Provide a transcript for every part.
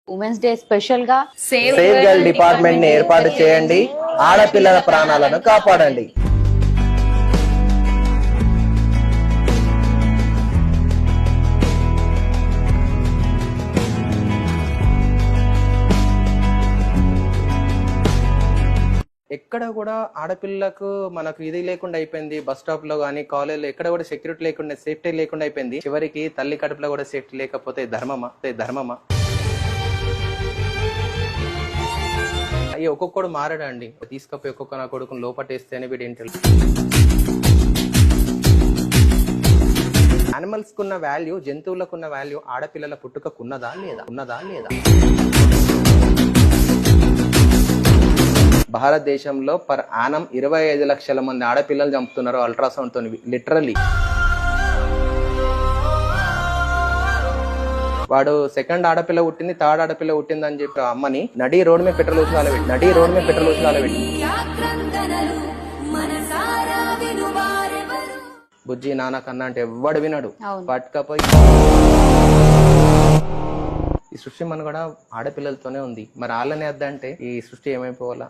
Women's day special గా save girl department ని ఏర్పాటు చేయండి, ఆడపిల్లల ప్రాణాలను కాపాడండి. ఎక్కడ కూడా ఆడపిల్లకు మనకు ఇది లేకుండా అయిపోయింది. బస్ స్టాప్ లో గానీ, కాలేజ్ లో ఎక్కడ కూడా సెక్యూరిటీ లేకుండా, సేఫ్టీ లేకుండా అయిపోయింది. చివరికి తల్లి కడుపులో కూడా సేఫ్టీ లేకపోతే ధర్మమా? అయ్యి ఒక్కొక్కడు మారాడండి. తీసుకపోయి ఒక్కొక్క నా కొడుకుని లోపటేస్తేనే వీడు ఏంటి. యానిమల్స్ కున్న వాల్యూ, జంతువులకు ఉన్న వాల్యూ ఆడపిల్లల పుట్టుకకున్నదా లేదా? భారతదేశంలో పర్ యానం 25 లక్షల మంది ఆడపిల్లలు చంపుతున్నారు అల్ట్రాసౌండ్ తో, లిటరల్లీ. వాడు సెకండ్ ఆడపిల్ల పుట్టింది, థర్డ్ ఆడపిల్ల పుట్టింది అని చెప్పి అమ్మని నడి రోడ్ మీద పెట్రోల్ వచ్చి పెట్టి బుజ్జి నాన్న కన్నా అంటే ఎవ్వడు వినడు. పట్టుకపోయి ఈ సృష్టి మన కూడా ఆడపిల్లలతోనే ఉంది. మరి వాళ్ళనే వద్దంటే ఈ సృష్టి ఏమైపోవాలా?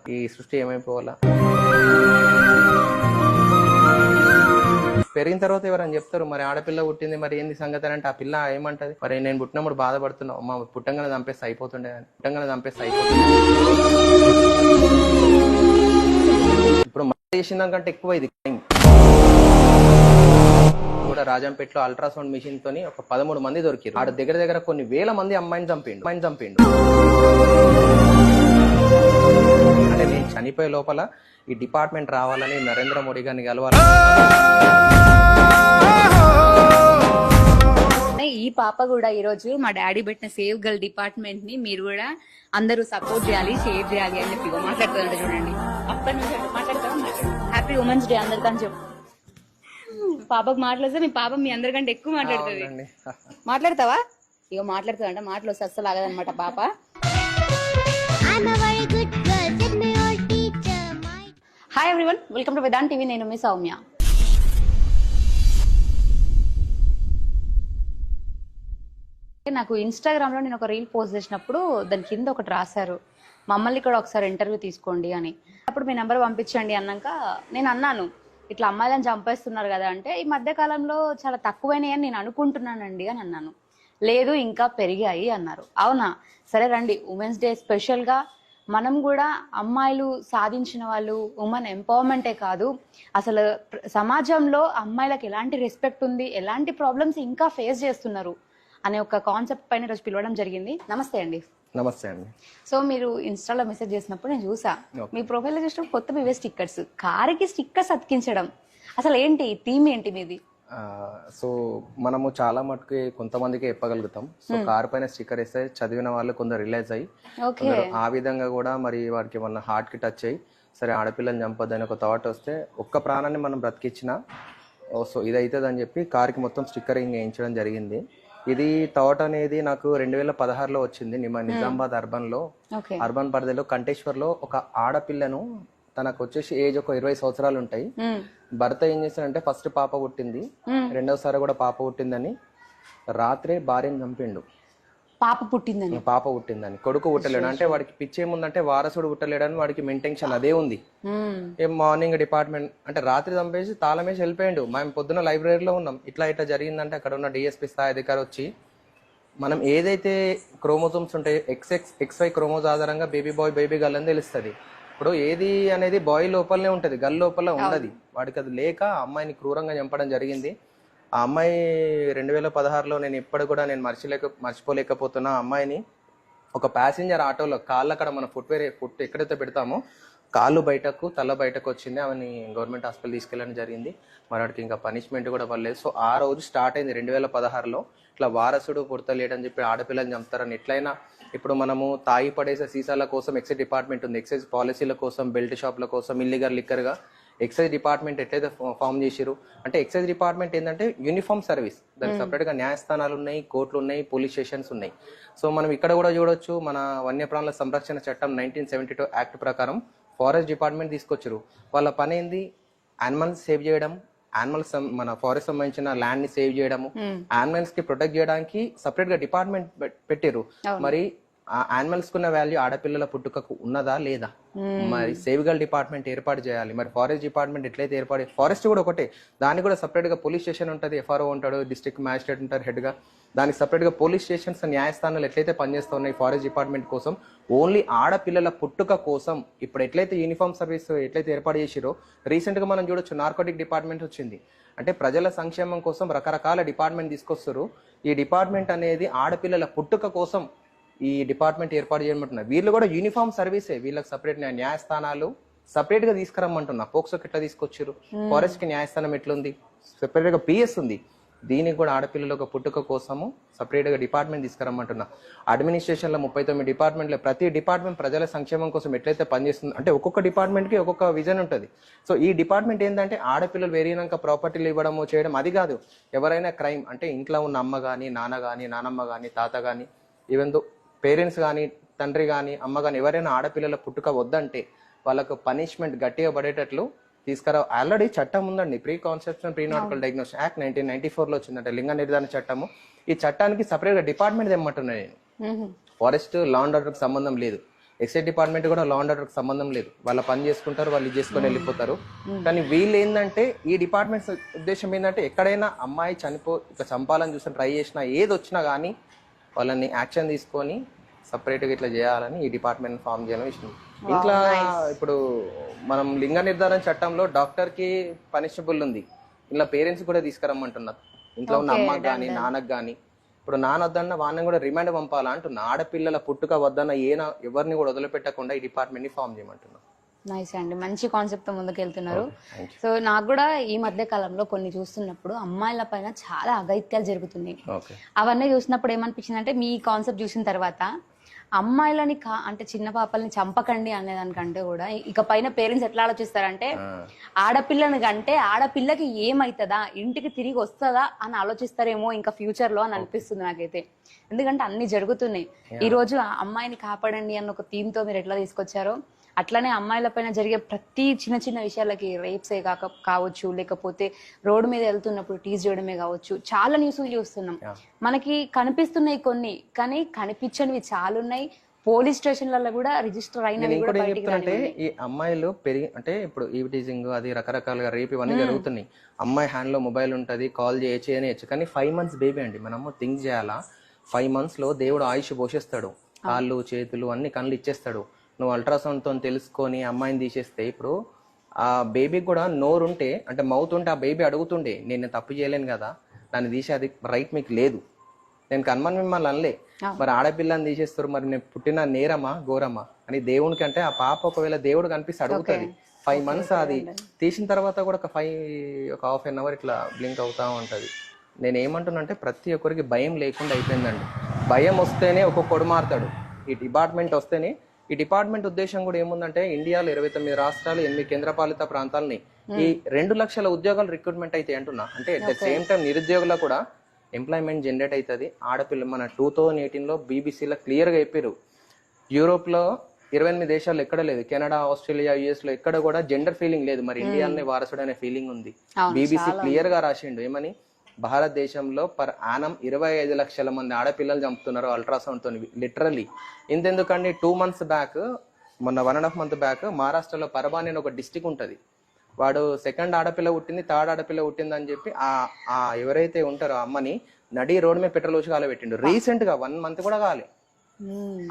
పెరిగిన తర్వాత ఎవరని చెప్తారు, మరి ఆడపిల్ల పుట్టింది, మరి ఏంది సంగతి అంటే ఆ పిల్ల ఏమంటది, మరి నేను పుట్టినప్పుడు బాధపడుతున్నా, మా పుట్టంగానే చంపేస్తే అయిపోతుండే ఇప్పుడు మళ్ళీ చేసిందాకంటే ఎక్కువ ఇది కూడా. రాజంపేటలో అల్ట్రాసౌండ్ మిషన్ తోని ఒక 13 మంది దొరికారు. ఆడ దగ్గర కొన్ని వేల మంది అమ్మాయిని చంపిండు. అంటే నేను చనిపోయే లోపల ఈ డిపార్ట్మెంట్ రావాలని నరేంద్ర మోడీ గారిని కలవాలి. ఈ పాప కూడా ఈ రోజు మా డాడీ పెట్టిన సేవ్ గర్ల్ డిపార్ట్మెంట్ ని మీరు కూడా అందరూ సపోర్ట్ చేయాలి, షేర్ చేయాలి అని చెప్పి మాట్లాడుతుందంటే చూడండి. అప్పటి నుంచి మాట్లాడతాం. హ్యాపీ ఉమెన్స్ డే అందరికని చెప్పు. పాపకు మాట్లాడితే మీ పాప మీ అందరికంటే ఎక్కువ మాట్లాడుతుంది. మాట్లాడతావా? ఇక మాట్లాడుతుంది అంటే మాటలు వస్తే అస్సలు ఆగదనమాట పాప. Hi everyone, welcome to Vedant TV. నేను మీ సౌమ్య. నాకు ఇన్స్టాగ్రామ్ లో నేను ఒక రీల్ పోస్ట్ చేసినప్పుడు దాని కింద ఒకటి రాశారు, మమ్మల్ని కూడా ఒకసారి ఇంటర్వ్యూ తీసుకోండి అని. అప్పుడు మీ నెంబర్ పంపించండి అన్నాక నేను అన్నాను, ఇట్లా అమ్మాయిలను చంపేస్తున్నారు కదా అంటే, ఈ మధ్య కాలంలో చాలా తక్కువైనాయి అని నేను అనుకుంటున్నానండి అని అన్నాను. లేదు ఇంకా పెరిగాయి అన్నారు. అవునా, సరే రండి. ఉమెన్స్ డే స్పెషల్ గా మనం కూడా అమ్మాయిలు సాధించిన వాళ్ళు, ఉమెన్ ఎంపవర్మెంటే కాదు, అసలు సమాజంలో అమ్మాయిలకు ఎలాంటి రెస్పెక్ట్ ఉంది, ఎలాంటి ప్రాబ్లమ్స్ ఇంకా ఫేస్ చేస్తున్నారు అనే ఒక కాన్సెప్ట్ పైన ఈరోజు పిలవడం జరిగింది. నమస్తే అండి. నమస్తే అండి. సో మీరు ఇన్స్టాలో మెసేజ్ చేసినప్పుడు నేను చూసా, మీ ప్రొఫైల్ లో చూసినప్పుడు కొత్త ఇవే స్టిక్కర్స్, కారుకి స్టిక్కర్స్ అతికించడం, అసలు ఏంటి థీమ్ ఏంటి మీది? సో మనము చాలా మటుకు కొంతమందికి చెప్పగలుగుతాం. సో కారు పైన స్టిక్కర్ వేస్తే చదివిన వాళ్ళు కొందరు రిలైజ్ అయ్యి ఆ విధంగా కూడా మరి వారికి మన హార్ట్ కి టచ్ అయ్యి, సరే ఆడపిల్లని చంపొద్దని ఒక థాట్ వస్తే, ఒక్క ప్రాణాన్ని మనం బ్రతికిచ్చినా సో ఇది అవుతుంది అని చెప్పి కారుకి మొత్తం స్టిక్కరింగ్ వేయించడం జరిగింది. ఇది థాట్ అనేది నాకు 2016లో వచ్చింది. నిజామాబాద్ అర్బన్ పరిధిలో కంటేశ్వర్లో ఒక ఆడపిల్లను, తనకు వచ్చేసి ఏజ్ ఒక 20 సంవత్సరాలు ఉంటాయి. భర్త ఏం చేశాడంటే, ఫస్ట్ పాప పుట్టింది, రెండవసారి కూడా పాప పుట్టిందని రాత్రే భార్యను చంపిండు. పాప పుట్టిందని కొడుకు పుట్టలేడు అంటే వాడికి పిచ్చి ఏముందంటే వారసుడు పుట్టలేడని వాడికి మెయింటెన్షన్ అదే ఉంది. మార్నింగ్ డిపార్ట్మెంట్ అంటే రాత్రి చంపేసి తాళం వేసి వెళ్ళిపోయాడు. మేము పొద్దున్న లైబ్రరీలో ఉన్నాం, ఇట్లా జరిగిందంటే అక్కడ ఉన్న డిఎస్పీ స్థాయి అధికారి వచ్చి, మనం ఏదైతే క్రోమోజోమ్స్ ఉంటాయి, XY క్రోమోజ్ ఆధారంగా బేబీ బాయ్ బేబీ గర్ల్ అని తెలుస్తుంది. ఇప్పుడు ఏది అనేది బాయ్ లోపలనే ఉంటది, గర్ల్ లోపల ఉండదు. వాడికి అది లేక అమ్మాయిని క్రూరంగా చంపడం జరిగింది. ఆ అమ్మాయి 2016లో నేను ఇప్పటి కూడా నేను మర్చిపోలేకపోతున్నా. అమ్మాయిని ఒక ప్యాసింజర్ ఆటోలో కాళ్ళక్కడ మన ఫుట్ ఎక్కడైతే పెడతామో కాళ్ళు బయటకు తల బయటకు వచ్చింది. ఆమెని గవర్నమెంట్ హాస్పిటల్ తీసుకెళ్ళడం జరిగింది. మరి వాడికి ఇంకా పనిష్మెంట్ కూడా పడలేదు. సో ఆ రోజు స్టార్ట్ అయింది 2016లో ఇట్లా వారసుడు పుడతలేడని చెప్పి ఆడపిల్లని చంపుతారని. ఎట్లయినా ఇప్పుడు మనము తాయి పడేసే సీసాల కోసం ఎక్సైజ్ డిపార్ట్మెంట్ ఉంది, ఎక్సైజ్ పాలసీల కోసం, బెల్ట్ షాప్ల కోసం, ఇల్లీగల్ లిక్కర్గా ఎక్సైజ్ డిపార్ట్మెంట్ ఎట్లయితే ఫామ్ చేసిరు అంటే, ఎక్సైజ్ డిపార్ట్మెంట్ ఏంటంటే యూనిఫామ్ సర్వీస్, దానికి సపరేట్ గా న్యాయస్థానాలు ఉన్నాయి, కోర్టులు ఉన్నాయి, పోలీస్ స్టేషన్స్ ఉన్నాయి. సో మనం ఇక్కడ కూడా చూడొచ్చు, మన వన్యప్రాణుల సంరక్షణ చట్టం 1972 యాక్ట్ ప్రకారం ఫారెస్ట్ డిపార్ట్మెంట్ తీసుకొచ్చారు. వాళ్ళ పని ఏంది, యానిమల్స్ సేవ్ చేయడం, యానిమల్స్ మన ఫారెస్ట్ సంబంధించిన ల్యాండ్ ని సేవ్ చేయడము, యానిమల్స్ కి ప్రొటెక్ట్ చేయడానికి సపరేట్ గా డిపార్ట్మెంట్ పెట్టారు. మరి ఆ యానిమల్స్ కున్న వాల్యూ ఆడపిల్లల పుట్టుకకు ఉన్నదా లేదా? మరి సేవిగల్ డిపార్ట్మెంట్ ఏర్పాటు చేయాలి. మరి ఫారెస్ట్ డిపార్ట్మెంట్ ఎట్లయితే ఏర్పాటు, ఫారెస్ట్ కూడా ఒకటే, దానికి కూడా సపరేట్ గా పోలీస్ స్టేషన్ ఉంటుంది, ఎఫ్ఆర్ఓ ఉంటాడు, డిస్ట్రిక్ట్ మ్యాజిస్ట్రేట్ ఉంటారు హెడ్ గా. దానికి సపరేట్ గా పోలీస్ స్టేషన్స్, న్యాయస్థానాలు ఎట్లయితే పనిచేస్తూ ఉన్నాయి ఫారెస్ట్ డిపార్ట్మెంట్ కోసం, ఓన్లీ ఆడపిల్లల పుట్టుక కోసం ఇప్పుడు ఎట్లయితే యూనిఫామ్ సర్వీస్ ఎట్లయితే ఏర్పాటు చేసిరో, రీసెంట్ గా మనం చూడొచ్చు నార్కోటిక్ డిపార్ట్మెంట్ వచ్చింది. అంటే ప్రజల సంక్షేమం కోసం రకరకాల డిపార్ట్మెంట్ తీసుకొస్తారు. ఈ డిపార్ట్మెంట్ అనేది ఆడపిల్లల పుట్టుక కోసం ఈ డిపార్ట్మెంట్ ఏర్పాటు చేయమంటున్నారు. వీళ్ళు కూడా యూనిఫామ్ సర్వీసే, వీళ్ళకి సపరేట్ న్యాయస్థానాలు సపరేట్ గా తీసుకురమ్మంటున్నా. పోక్సోకి ఎట్లా తీసుకొచ్చారు, ఫారెస్ట్ కి న్యాయస్థానం ఎట్లుంది, సెపరేట్ గా పిఎస్ ఉంది. దీనికి కూడా ఆడపిల్లల ఒక పుట్టుక కోసము సపరేట్ గా డిపార్ట్మెంట్ తీసుకురమ్మంటున్నా. అడ్మినిస్ట్రేషన్ లో 39 డిపార్ట్మెంట్లో ప్రతి డిపార్ట్మెంట్ ప్రజల సంక్షేమం కోసం ఎట్లయితే పనిచేస్తుంది, అంటే ఒక్కొక్క డిపార్ట్మెంట్ కి ఒక్కొక్క విజన్ ఉంటుంది. సో ఈ డిపార్ట్మెంట్ ఏంటంటే ఆడపిల్లలు వేరినాక ప్రాపర్టీలు ఇవ్వడము చేయడం అది కాదు. ఎవరైనా క్రైమ్ అంటే ఇంట్లో ఉన్న అమ్మ కానీ, నాన్న కానీ, నానమ్మ కానీ, తాత కానీ, ఈవెన్ దో పేరెంట్స్ కానీ, తండ్రి కానీ, అమ్మ కానీ, ఎవరైనా ఆడపిల్లల పుట్టుక వద్దంటే వాళ్ళకు పనిష్మెంట్ గట్టిగా పడేటట్లు తీసుకురా. ఆల్రెడీ చట్టం ఉందండి, pre conception pre natal diagnosis act 1994లో వచ్చిందంటే లింగ నిర్ధారణ చట్టము. ఈ చట్టానికి సపరేట్ గా డిపార్ట్మెంట్ తెమ్మంటున్నా నేను. ఫారెస్ట్ లా అండ్ ఆర్డర్ కి సంబంధం లేదు, ఎక్సైజ్ డిపార్ట్మెంట్ కూడా లా అండ్ ఆర్డర్ కి సంబంధం లేదు. వాళ్ళ పని చేసుకుంటారు, వాళ్ళు ఇది చేసుకొని వెళ్ళిపోతారు. కానీ వీళ్ళు ఏంటంటే ఈ డిపార్ట్మెంట్ ఉద్దేశం ఏంటంటే ఎక్కడైనా అమ్మాయి ఇక చంపాలని చూసి ట్రై చేసినా, ఏది వచ్చినా కానీ వాళ్ళని యాక్షన్ తీసుకొని సపరేట్ గా ఇట్లా చేయాలని ఈ డిపార్ట్మెంట్ ఫామ్ చేయడం ఇష్టం. ఇట్లా ఇప్పుడు మనం లింగ నిర్ధారణ చట్టంలో డాక్టర్ కి పనిషబుల్ ఉంది, ఇలా పేరెంట్స్ కూడా తీసుకురమ్మంటున్నారు. ఇంట్లో ఉన్న అమ్మకి కానీ, నాన్నకు కానీ. ఇప్పుడు నాన్నొద్దన్న వాళ్ళని కూడా రిమాండ్ పంపాలా అంటున్నా. ఆడపిల్లల పుట్టుక వద్దన్న ఎవరిని కూడా వదిలిపెట్టకుండా ఈ డిపార్ట్మెంట్ ని ఫామ్ చేయమంటున్నా. నైస్ అండి, మంచి కాన్సెప్ట్ తో ముందుకెళ్తున్నారు. సో నాకు కూడా ఈ మధ్య కాలంలో కొన్ని చూస్తున్నప్పుడు అమ్మాయిల పైన చాలా అఘాయిత్యాలు జరుగుతున్నాయి. అవన్నీ చూసినప్పుడు ఏమనిపించింది అంటే, మీ కాన్సెప్ట్ చూసిన తర్వాత అమ్మాయిలని అంటే చిన్న పాపల్ని చంపకండి అనేదానికంటే కూడా ఇక పైన పేరెంట్స్ ఎట్లా ఆలోచిస్తారంటే, ఆడపిల్లని కంటే ఆడపిల్లకి ఏమైతుందా, ఇంటికి తిరిగి వస్తుందా అని ఆలోచిస్తారేమో ఇంకా ఫ్యూచర్ లో అని అనిపిస్తుంది నాకైతే. ఎందుకంటే అన్ని జరుగుతున్నాయి. ఈ రోజు అమ్మాయిని కాపాడండి అన్న ఒక థీమ్ తో మీరు ఎట్లా తీసుకొచ్చారో, అట్లనే అమ్మాయిల పైన జరిగే ప్రతి చిన్న చిన్న విషయాలకి రేప్సే కావచ్చు, లేకపోతే రోడ్డు మీద వెళ్తున్నప్పుడు టీజ్ చేయడమే కావచ్చు, చాలా న్యూస్లు చూస్తున్నాం. మనకి కనిపిస్తున్నాయి కొన్ని, కానీ కనిపించనివి చాలా ఉన్నాయి. పోలీస్ స్టేషన్లలో కూడా రిజిస్టర్ అయినవి కూడా బయటికి రానివ్వండి. ఈ అమ్మాయిలు అంటే ఇప్పుడు ఈ టీజింగ్ అది రకరకాలుగా రేపు ఇవన్నీ జరుగుతున్నాయి. అమ్మాయి హ్యాండ్ లో మొబైల్ ఉంటది, కాల్ చేయొచ్చు. కానీ 5 months బేబీ అండి, మనము థింక్ చేయాలా. 5 months లో దేవుడు ఆయుష్ పోషిస్తాడు, కాళ్ళు చేతులు అన్ని కళ్ళు ఇచ్చేస్తాడు. నువ్వు అల్ట్రాసౌండ్ తో తెలుసుకొని అమ్మాయిని తీసేస్తే, ఇప్పుడు ఆ బేబీకి కూడా నోరు ఉంటే, అంటే మౌత్ ఉంటే ఆ బేబీ అడుగుతుండే, నేను తప్పు చేయలేను కదా, నన్ను తీసే అది రైట్ మీకు లేదు, నేను కన్మన్ మిమ్మల్ని అనలే, మరి ఆడపిల్లని తీసేస్తారు, మరి నేను పుట్టిన నేరమా ఘోరమా అని దేవునికి. అంటే ఆ పాప ఒకవేళ దేవుడు కనిపిస్తే అడుగుతుంది. 5 months అది తీసిన తర్వాత కూడా ఒక ½ an hour ఇట్లా బ్లింక్ అవుతా ఉంటది. నేను ఏమంటున్నా అంటే, ప్రతి ఒక్కరికి భయం లేకుండా అయిపోయిందండి. భయం వస్తేనే ఒక్కొక్కడు మారుతాడు. ఈ డిపార్ట్మెంట్ వస్తేనే. ఈ డిపార్ట్మెంట్ ఉద్దేశం కూడా ఏముందంటే, ఇండియాలో 29 రాష్ట్రాలు 8 కేంద్రపాలిత ప్రాంతాలని ఈ 2 లక్షల ఉద్యోగాలు రిక్రూట్మెంట్ అయితే అంటున్నా. అంటే అట్ ద సేమ్ టైం నిరుద్యోగులకు కూడా ఎంప్లాయ్మెంట్ జనరేట్ అవుతుంది. ఆడపిల్ల మన 2018లో బీబీసీలో క్లియర్ గా చెప్పారు, యూరోప్ లో 28 దేశాల్లో ఎక్కడ లేదు, కెనడా, ఆస్ట్రేలియా, యుఎస్ లో ఎక్కడ కూడా జెండర్ ఫీలింగ్ లేదు. మరి ఇండియాలోనే వారసుడు అనే ఫీలింగ్ ఉంది. బీబీసీ క్లియర్ గా రాసిండు ఏమని, భారతదేశంలో పర్ యానం 25 లక్షల మంది ఆడపిల్లలు చంపుతున్నారు అల్ట్రాసౌండ్ తో. లిటరల్లీ ఇంతెందుకండి, 2 months బ్యాక్, మొన్న 1.5 month బ్యాక్ మహారాష్ట్రలో పరబాని అని ఒక డిస్టిక్ ఉంటది. వాడు 2nd ఆడపిల్ల పుట్టింది, 3rd ఆడపిల్ల పుట్టింది అని చెప్పి ఆ ఎవరైతే ఉంటారో అమ్మని నడి రోడ్ మీద పెట్రోల్ వచ్చి కాలబెట్టిండు. రీసెంట్ గా 1 month కూడా కాలే.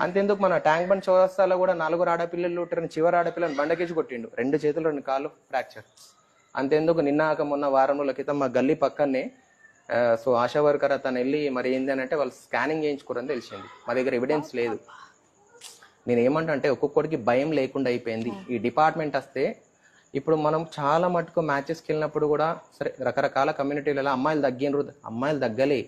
అంతెందుకు, మన ట్యాంక్ బండ్ చౌరస్తాలో కూడా 4 ఆడపిల్లలు ఉంటారని చివరి ఆడపిల్లని బండకేసి కొట్టిండు. 2 చేతులు 2 కాళ్ళు ఫ్రాక్చర్. అంతెందుకు, నిన్నాక మొన్న వారం రోజుల క్రితం మా గల్లీ పక్కనే సో ఆశా వర్కర్ అతను వెళ్ళి మరి ఏంది అని అంటే వాళ్ళు స్కానింగ్ చేయించుకోరని తెలిసింది. మా దగ్గర ఎవిడెన్స్ లేదు. నేను ఏమంటా అంటే, ఒక్కొక్కడికి భయం లేకుండా అయిపోయింది. ఈ డిపార్ట్మెంట్ వస్తే ఇప్పుడు మనం చాలా మటుకు మ్యాచెస్కి వెళ్ళినప్పుడు కూడా సరే రకరకాల కమ్యూనిటీలలో అమ్మాయిలు తగ్గినరు, అమ్మాయిలు తగ్గలే,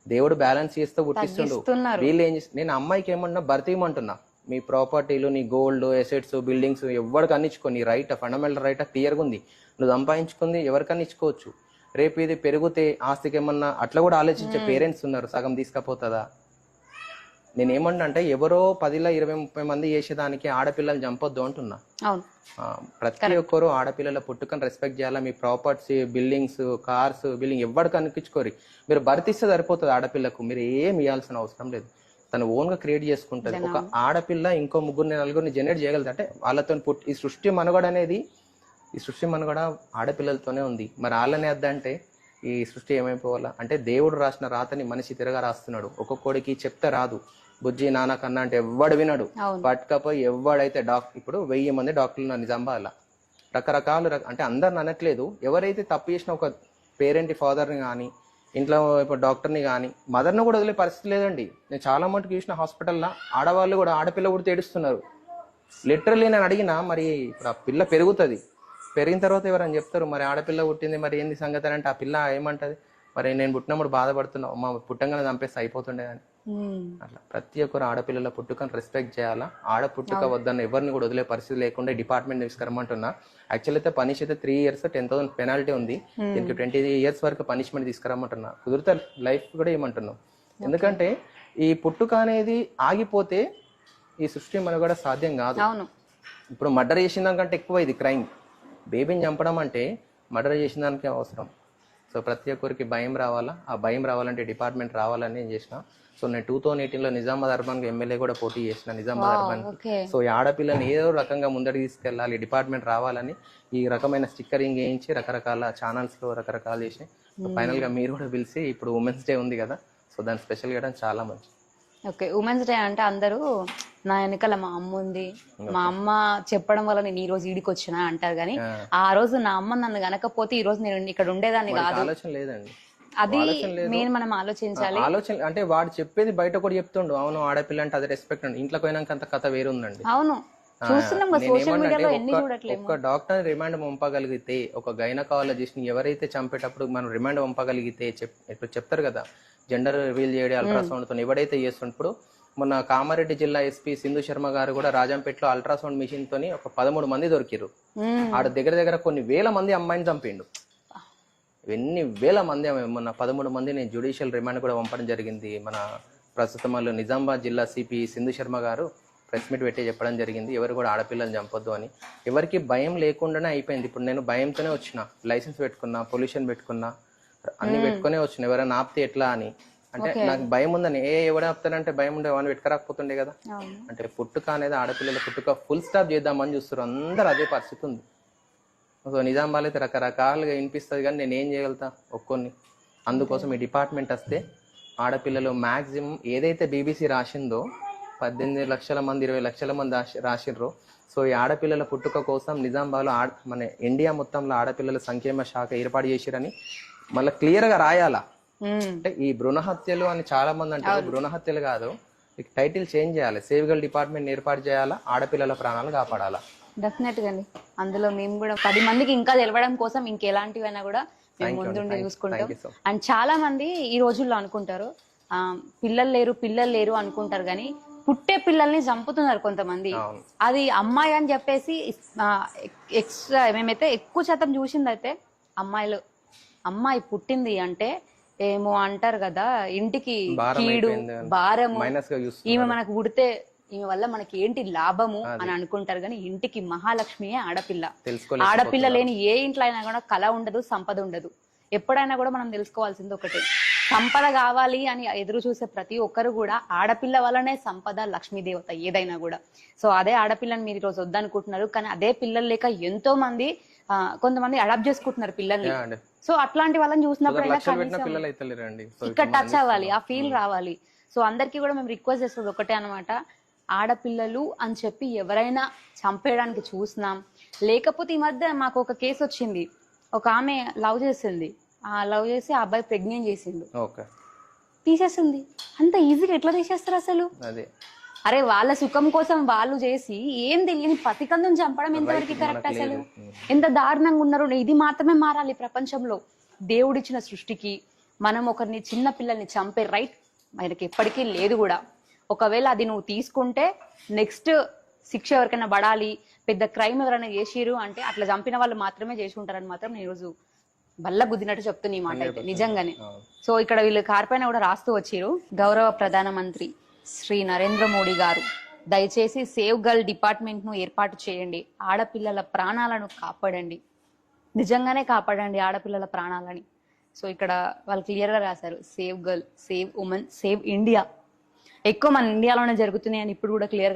దేవుడు బ్యాలెన్స్ చేస్తూ పుట్టిస్తుండు. వీళ్ళు ఏం చేస్తారు, నేను అమ్మాయికి ఏమన్నా భర్తీ ఇవ్వమంటున్నా, మీ ప్రాపర్టీలు, నీ గోల్డ్, ఎసెట్స్, బిల్డింగ్స్ ఎవరికి అన్నిచ్చుకో, నీ రైట్, ఫండమెంటల్ రైట్ క్లియర్గా ఉంది. నువ్వు సంపాదించుకుంది ఎవరికన్నా ఇచ్చుకోవచ్చు. రేపు ఇది పెరిగితే ఆస్తికి ఏమన్నా అట్లా కూడా ఆలోచించే పేరెంట్స్ ఉన్నారు, సగం తీసుకపోతుందా. నేనేమన్నా అంటే, ఎవరో 10, 20, 30 మంది చేసేదానికి ఆడపిల్లలు చంపొద్దు అంటున్నా. ప్రతి ఒక్కరు ఆడపిల్లల పుట్టుకని రెస్పెక్ట్ చేయాలా. మీ ప్రాపర్టీస్, బిల్డింగ్స్, కార్స్, బిల్డింగ్ ఎవరికి అనిపించుకోరు. మీరు భర్తిస్తే సరిపోతుంది ఆడపిల్లకు, మీరు ఏం ఇవ్వాల్సిన అవసరం లేదు. తను ఓన్ గా క్రియేట్ చేసుకుంటది. ఒక ఆడపిల్ల ఇంకో ముగ్గురిని నలుగురిని జనరేట్ చేయగలదు. అంటే వాళ్ళతో ఈ సృష్టి మనుగడ అనేది, ఈ సృష్టి మనుగడ ఆడపిల్లలతోనే ఉంది. మరి వాళ్ళని వద్దంటే ఈ సృష్టి ఏమైపోవాలా? అంటే దేవుడు రాసిన రాతని మనిషి తిరగా రాస్తున్నాడు. ఒక్కొక్కడికి చెప్తే రాదు. బుజ్జి నాన్న కన్నా అంటే ఎవ్వడు వినడు. పట్టుకపోయి ఎవడైతే ఇప్పుడు 1000 మంది డాక్టర్లు ఉన్నారు నిజామాబాద్లో. రకరకాలు అంటే అందరిని అనట్లేదు. ఎవరైతే తప్పు చేసిన ఒక పేరెంట్ ఫాదర్ని కానీ, ఇంట్లో ఇప్పుడు డాక్టర్ని కానీ, మదర్ని కూడా వదిలే పరిస్థితి లేదండి. నేను చాలా మటుకు చూసిన హాస్పిటల్లో ఆడవాళ్ళు కూడా ఆడపిల్ల కూడా ఏడుస్తున్నారు. లిటరల్లీ నేను అడిగినా, మరి ఇప్పుడు ఆ పిల్ల పెరిగిన తర్వాత ఎవరని చెప్తారు, మరి ఆడపిల్ల పుట్టింది మరి ఏంది సంగతి అంటే ఆ పిల్ల ఏమంటది, మరి నేను పుట్టినప్పుడు బాధపడుతున్నా, మా పుట్టంగానే చంపేస్తే అయిపోతుండే అని. అట్లా ప్రతి ఒక్కరు ఆడపిల్లల పుట్టుకను రెస్పెక్ట్ చేయాలా. ఆడ పుట్టుక వద్దన్న ఎవరిని కూడా వదిలే పరిస్థితి లేకుండా డిపార్ట్మెంట్ తీసుకురమ్మంటున్నా. యాక్చువల్ అయితే పనిష్ అయితే 3 years 10,000 పెనాల్టీ ఉంది. దీనికి 20 years వరకు పనిష్మెంట్ తీసుకురమ్మంటున్నా. కుదిరితే లైఫ్ కూడా ఏమంటున్నాం. ఎందుకంటే ఈ పుట్టుక అనేది ఆగిపోతే ఈ సృష్టి మనుగడ సాధ్యం కాదు. ఇప్పుడు మర్డర్ చేసిన దానికంటే ఎక్కువ ఇది క్రైమ్. బేబీని చంపడం అంటే మర్డర్ చేసిన దానికే అవసరం. సో ప్రతి ఒక్కరికి భయం రావాలా. ఆ భయం రావాలంటే డిపార్ట్మెంట్ రావాలని నేను చేసిన. సో నేను 2018లో నిజామాబాద్ అర్బన్ ఎమ్మెల్యే కూడా పోటీ చేసిన నిజామాబాద్ అర్బన్. సో ఈ ఆడపిల్లని ఏదో రకంగా ముందడికి తీసుకెళ్ళాలి, డిపార్ట్మెంట్ రావాలని ఈ రకమైన స్టిక్కరింగ్ వేయించి రకరకాల ఛానల్స్లో రకరకాలు చేసి ఫైనల్గా మీరు కూడా పిలిచి ఇప్పుడు ఉమెన్స్ డే ఉంది కదా, సో దాన్ని స్పెషల్ చేయడం చాలా మంచి. ఓకే, ఉమెన్స్ డే అంటే అందరూ నా వెనకాల మా అమ్మ ఉంది, మా అమ్మ చెప్పడం వల్ల నేను ఈ రోజు ఈడికి వచ్చినా అంటారు. కానీ ఆ రోజు నా అమ్మ నన్ను గనకపోతే ఈ రోజు నేను ఇక్కడ ఉండేదాన్ని కాదు. ఆలోచన లేదండి, అది మెయిన్ మనం ఆలోచించాలి. ఆలోచన అంటే వాడు చెప్పేది బయట కూడా చెప్తుండు, అవును ఆడపిల్ల అంటే అది రెస్పెక్ట్ అండి. ఇంట్లోకి పోయినాక అంత కథ వేరు ఉందండి. అవును, చూస్తున్నాం సోషల్ మీడియాలో ఎన్ని చూడట్లేదు. ఒక డాక్టర్ రిమాండ్ పంపగలిగితే, ఒక గైనకాలజిస్ట్ ని ఎవరైతే చంపేటప్పుడు మనం రిమాండ్ పంపగలిగితే, ఇప్పుడు చెప్తారు కదా జెండర్ రివీల్ చేయడం అల్ట్రాసౌండ్ తో, ఎవడైతే చేస్తుంటాడు. మొన్న కామారెడ్డి జిల్లా ఎస్పీ సింధు శర్మ గారు కూడా రాజంపేటలో అల్ట్రాసౌండ్ మిషన్ తోని ఒక 13 మంది దొరికిరు. ఆడ దగ్గర కొన్ని వేల మంది అమ్మాయిని చంపిండు. ఎన్ని వేల మంది, మొన్న 13 మందిని జ్యుడిషియల్ రిమాండ్ కూడా పంపడం జరిగింది. మన ప్రస్తుతం వాళ్ళు నిజామాబాద్ జిల్లా సిపి సింధు శర్మ గారు ప్రెస్ మీట్ పెట్టి చెప్పడం జరిగింది, ఎవరు కూడా ఆడపిల్లలు చంపొద్దు అని. ఎవరికి భయం లేకుండానే అయిపోయింది. ఇప్పుడు నేను భయంతోనే వచ్చిన, లైసెన్స్ పెట్టుకున్నా, పొల్యూషన్ పెట్టుకున్నా, అన్ని పెట్టుకునే వచ్చిన. ఎవరైనా ఆపితే ఎట్లా అని, అంటే నాకు భయం ఉందని. ఎవడే ఆపుతానంటే భయం ఉండే వాడిని పెట్టుకరాకపోతుండే కదా. అంటే పుట్టుక అనేది ఆడపిల్లల పుట్టుక ఫుల్ స్టాప్ చేద్దామని చూస్తారు అందరు, అదే పరిస్థితి ఉంది. సో నిజామాబాద్ అయితే రకరకాలుగా వినిపిస్తుంది, కానీ నేను ఏం చేయగలుగుతా ఒక్కొన్ని. అందుకోసం ఈ డిపార్ట్మెంట్ వస్తే ఆడపిల్లలు మ్యాక్సిమం ఏదైతే బీబీసీ రాసిందో 18 లక్షల మంది 20 లక్షల మంది రాసిర్రో, సో ఈ ఆడపిల్లల పుట్టుక కోసం నిజామాబాద్లో మన ఇండియా మొత్తంలో ఆడపిల్లల సంక్షేమ శాఖ ఏర్పాటు చేసిరని మళ్ళీ క్లియర్ గా రాయాలా. అంటే ఈ భ్రూణ హత్యలు అని చాలా మంది అంటారు, భ్రూణ హత్యలు కాదు, టైటిల్ చేంజ్ చేయాలి. సేవ్ గర్ల్ డిపార్ట్మెంట్ ఏర్పాటు చేయాలా, ఆడపిల్లల ప్రాణాలు కాపాడాలా. డెఫినెట్ గా అండి. అందులో మేము కూడా 10 మందికి ఇంకా తెలవడం కోసం ఇంకెలాంటివైనా కూడా మేము ముందుండి చూసుకుంటాం. అండ్ చాలా మంది ఈ రోజుల్లో అనుకుంటారు పిల్లలు లేరు అనుకుంటారు, కానీ పుట్టే పిల్లల్ని చంపుతున్నారు కొంతమంది. అది అమ్మాయి అని చెప్పేసి ఎక్స్ట్రా మేమైతే ఎక్కువ శాతం చూసింది అయితే అమ్మాయి పుట్టింది అంటే ఏమో అంటారు కదా, ఇంటికి కీడు భారము, ఈమె మనకు పుడితే ఈమె వల్ల మనకి ఏంటి లాభము అని అనుకుంటారు. కానీ ఇంటికి మహాలక్ష్మియే ఆడపిల్ల. ఆడపిల్ల లేని ఏ ఇంట్లో అయినా కూడా కళ ఉండదు, సంపద ఉండదు. ఎప్పుడైనా కూడా మనం తెలుసుకోవాల్సింది ఒకటే, సంపద కావాలి అని ఎదురు చూసే ప్రతి ఒక్కరు కూడా ఆడపిల్ల వల్లనే సంపద, లక్ష్మీదేవత ఏదైనా కూడా. సో అదే ఆడపిల్లని మీరు ఈరోజు వద్దనుకుంటున్నారు, కానీ అదే పిల్లలు లేక ఎంతో మంది కొంతమంది అడాప్ట్ చేసుకుంటున్నారు పిల్లల్ని. సో అట్లాంటి వాళ్ళని చూసినప్పుడు ఇక్కడ టచ్ అవ్వాలి, ఆ ఫీల్ రావాలి. సో అందరికీ కూడా మేము రిక్వెస్ట్ చేస్తుంది ఒకటే అనమాట, ఆడపిల్లలు అని చెప్పి ఎవరైనా చంపేయడానికి చూసినాం. లేకపోతే ఈ మధ్య మాకు ఒక కేసు వచ్చింది, ఒక ఆమె లవ్ చేసింది, లవ్ చేసి ఆ అబ్బాయి ప్రెగ్నెంట్ చేసిండు, తీసేసింది. అంత ఈజీగా ఎట్లా తీసేస్తారు అసలు? అరే వాళ్ళ సుఖం కోసం వాళ్ళు చేసి ఏం తెలియని పతికందుని చంపడం ఎంతవరకు కరెక్ట్ అసలు? ఎంత దారుణంగా ఉన్నారు. ఇది మాత్రమే మారాలి ప్రపంచంలో. దేవుడిచ్చిన సృష్టికి మనం ఒకరిని చిన్న పిల్లల్ని చంపే రైట్ మనకి ఎప్పటికీ లేదు కూడా. ఒకవేళ అది నువ్వు తీసుకుంటే నెక్స్ట్ శిక్ష ఎవరికైనా పడాలి, పెద్ద క్రైమ్ ఎవరైనా చేసిరు అంటే అట్లా చంపిన వాళ్ళు మాత్రమే చేసి ఉంటారని మాత్రం నేను ఈరోజు బల్ల గుద్దినట్టు చెప్తున్నా ఈ మాట అయితే నిజంగానే. సో ఇక్కడ వీళ్ళు కార్ పైన కూడా రాస్తూ వచ్చిరు, గౌరవ ప్రధానమంత్రి శ్రీ నరేంద్ర మోడీ గారు దయచేసి సేవ్ గర్ల్ డిపార్ట్మెంట్ ను ఏర్పాటు చేయండి, ఆడపిల్లల ప్రాణాలను కాపాడండి, నిజంగానే కాపాడండి ఆడపిల్లల ప్రాణాలని. సో ఇక్కడ వాళ్ళు క్లియర్ గా రాశారు, save girl, save women, save India. ఎక్కువ మన ఇండియాలోనే జరుగుతున్నాయి అని ఇప్పుడు కూడా క్లియర్ గా